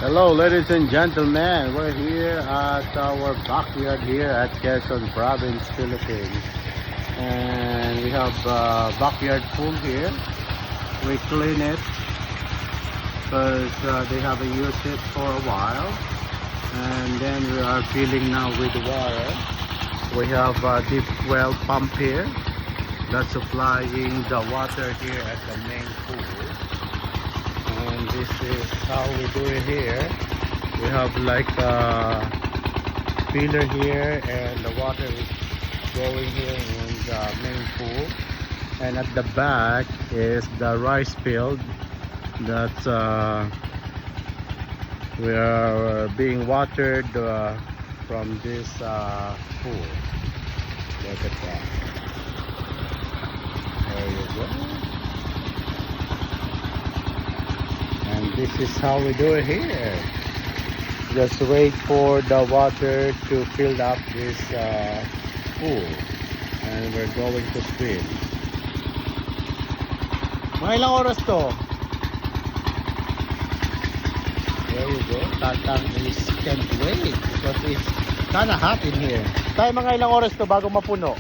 Hello ladies and gentlemen, we're here at our backyard here at Quezon Province, Philippines, and we have a backyard pool here. We clean it because they haven't used it for a while, and then we are filling now with water. We have a deep well pump here that's supplying the water here at the main pool. And this is how we do it here. We have like a filler here, and the water is going here in the main pool. And at the back is the rice field that's we are being watered from this pool. Look at that. There you go. And this is how we do it here. Just wait for the water to fill up this pool, and we're going to swim. Mga ilang oras to? There you go. Tatang is can't wait because it's kinda hot in here. Tayo, mga ilang oras to bago mapuno?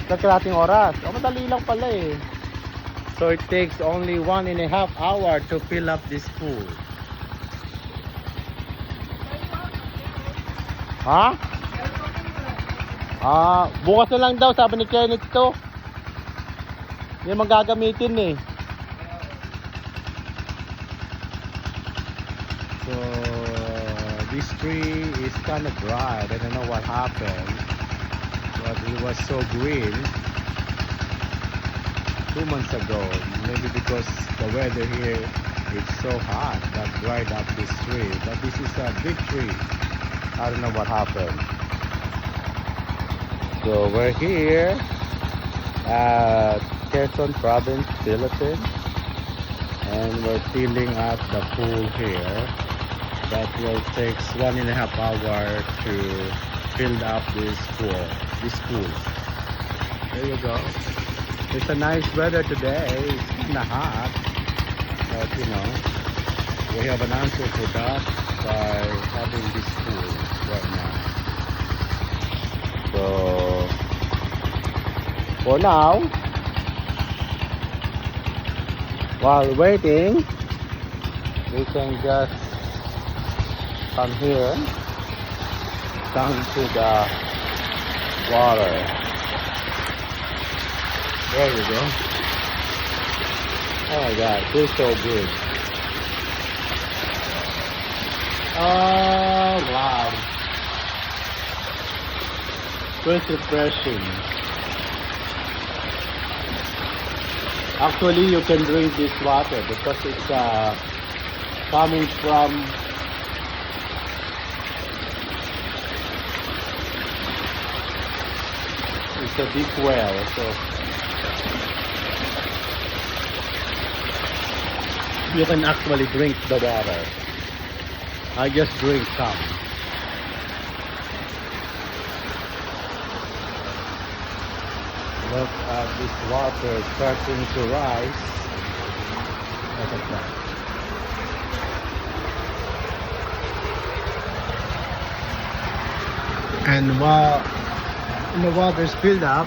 Kalahating oras. O, madali lang pala eh. So it takes only 1.5 hours to fill up this pool. Ha? Bukas na lang daw, sabi ni Kenneth to. Yan magagamitin eh. So this tree is kind of dry. I don't know what happened, but it was so green 2 months ago. Maybe because the weather here is so hot that dried up this tree. But this is a big tree. I don't know what happened. So we're here at Quezon Province, Philippines, and we're filling up the pool here. That will take 1.5 hours to fill up this pool. There you go. It's a nice weather today. It's kinda hot, but you know, we have an answer for that by having this pool right now. So for now, while waiting, we can just come here, come to the water. There you go. Oh my God, feels so good. Oh wow, feels refreshing. Actually, you can drink this water because it's coming from it's a deep well, so you can actually drink the water. I just drink some. Look at this water starting to rise. Look at that. And while the water is filled up,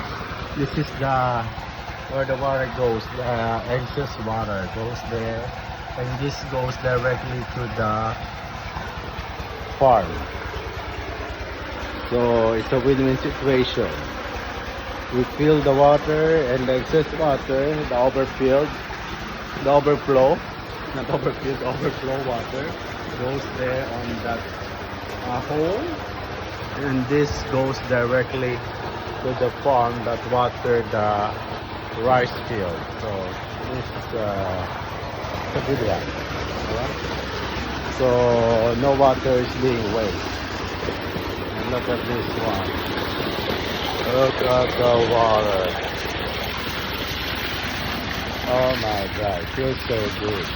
this is where the water goes. The excess water goes there, and this goes directly to the farm. So it's a win-win situation. We fill the water, and the excess water, the overflow water goes there on that hole, and this goes directly to the farm that water the rice field. So this is a good one. Right? So no water is being wasted. And look at this one. Look at the water. Oh my God, it feels so good.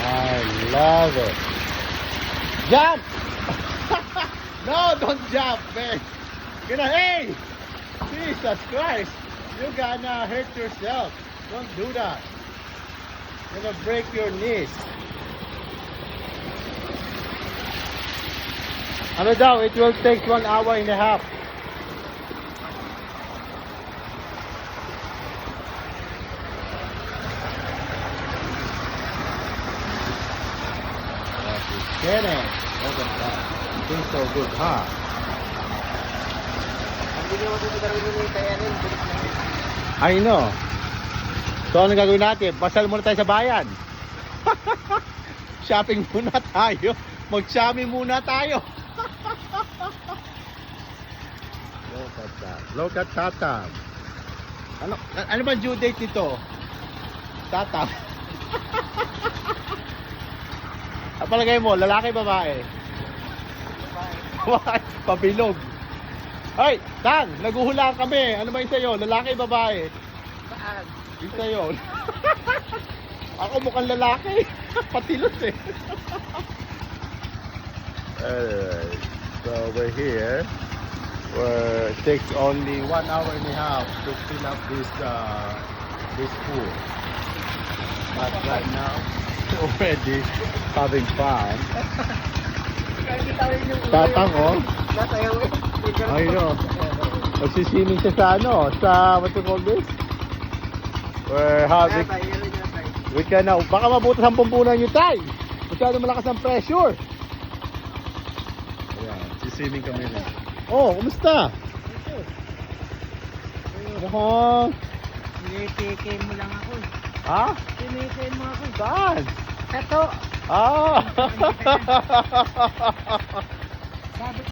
I love it. Jump! No, don't jump, man. Hey! Jesus Christ! you're gonna hurt yourself. Don't do that. You're gonna break your knees. Ano daw, it will take 1 hour and a half. Get it. Look at that. Feels so good, huh? I know. So, ano gagawin natin? Pasal muna tayo sa bayan. Shopping muna tayo. Mag-shopping muna tayo. Look at that. Look at Tatam. Ano ba due date nito? Tatam. Ang palagay mo, lalaki, babae? Babae. Pabilog. Ay, Tan, naguhulaan kami. Ano ba yung sa'yo? Lalaki, babae? Saan? Yung sa'yo. Ako mukhang lalaki. Patilot eh. So we're here. It takes only 1 hour and a half to fill up this pool. But right now, already having fun. Tatang, oh. Nasayaw eh. I know. Magsisimming siya sa ano, sa what you call this? We're having, we can now, baka mabutas ang pumpunan nyo, tay. Masyado malakas ang pressure. Ayan, sisimming kami rin. Oh, kumusta? Ako. Pinipikay mo lang ako. Ha? Pinipikay mo ako. Saan? Ito. Ah! Sabi